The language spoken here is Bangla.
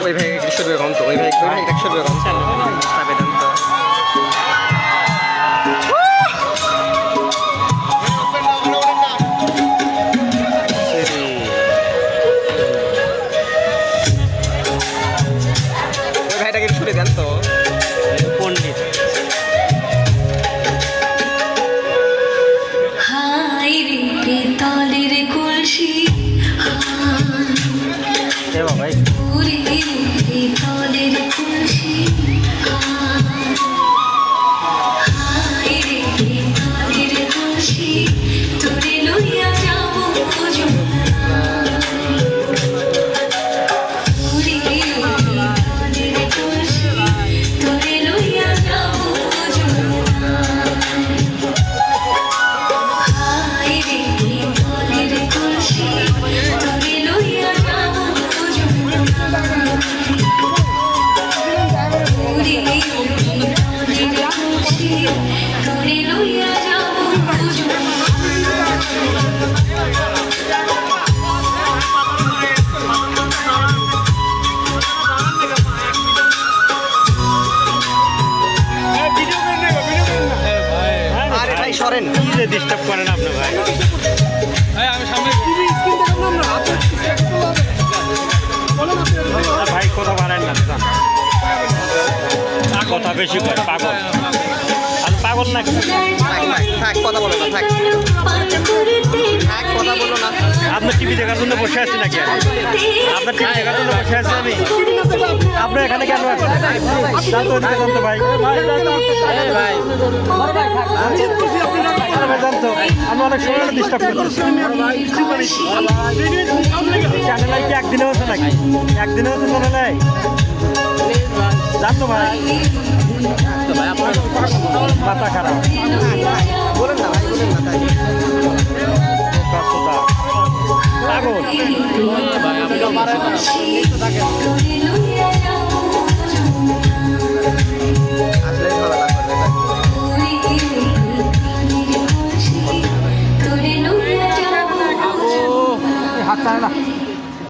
ওই ভাই 100 টাকা কম তো, ওই ভাই 100 টাকা কম চাপে দেন তো। ওই ভাইটাকে ছুটে দেন তো। পণ্ডিত হাই রে পেতলের কলসি ভাই পুরে পেতলের কলসি হাই রে পেতলের কলসি তোরে লইয়া যাব পুরে পেতলের কলসি তোরে লইয়া যাব হাই রে পেতলের কলসি তোরে লইয়া যাব পুরে পেতলের কলসি তোরে লইয়া যাব আরে ভাই সরেন, কি যে ডিস্টার্ব করেন আপনি ভাই ভাই কথা বাড়ায় না যান। কথা বেশি করে পাগল আমি পাগল নাকি থাক কথা বলো না, থাক কথা বলো না। আপনার টিভি দেখার জন্য বসে আছি নাকি আমি? আপনার টিভি দেখার জন্য বসে আছি আমি? আপনার এখানে কেন আছেন? জানতো ওদিকে জানতো ভাই আরে ভাই জানতো আমি অনেক সময় ডিস্টার্ব করতেছি। চ্যানেল কি একদিনে হচ্ছে নাকি? একদিনে হচ্ছে চ্যানেল জানতো ভাই মাথা খারাপ বলেন না ভাই, বলেন না তাই। পাগল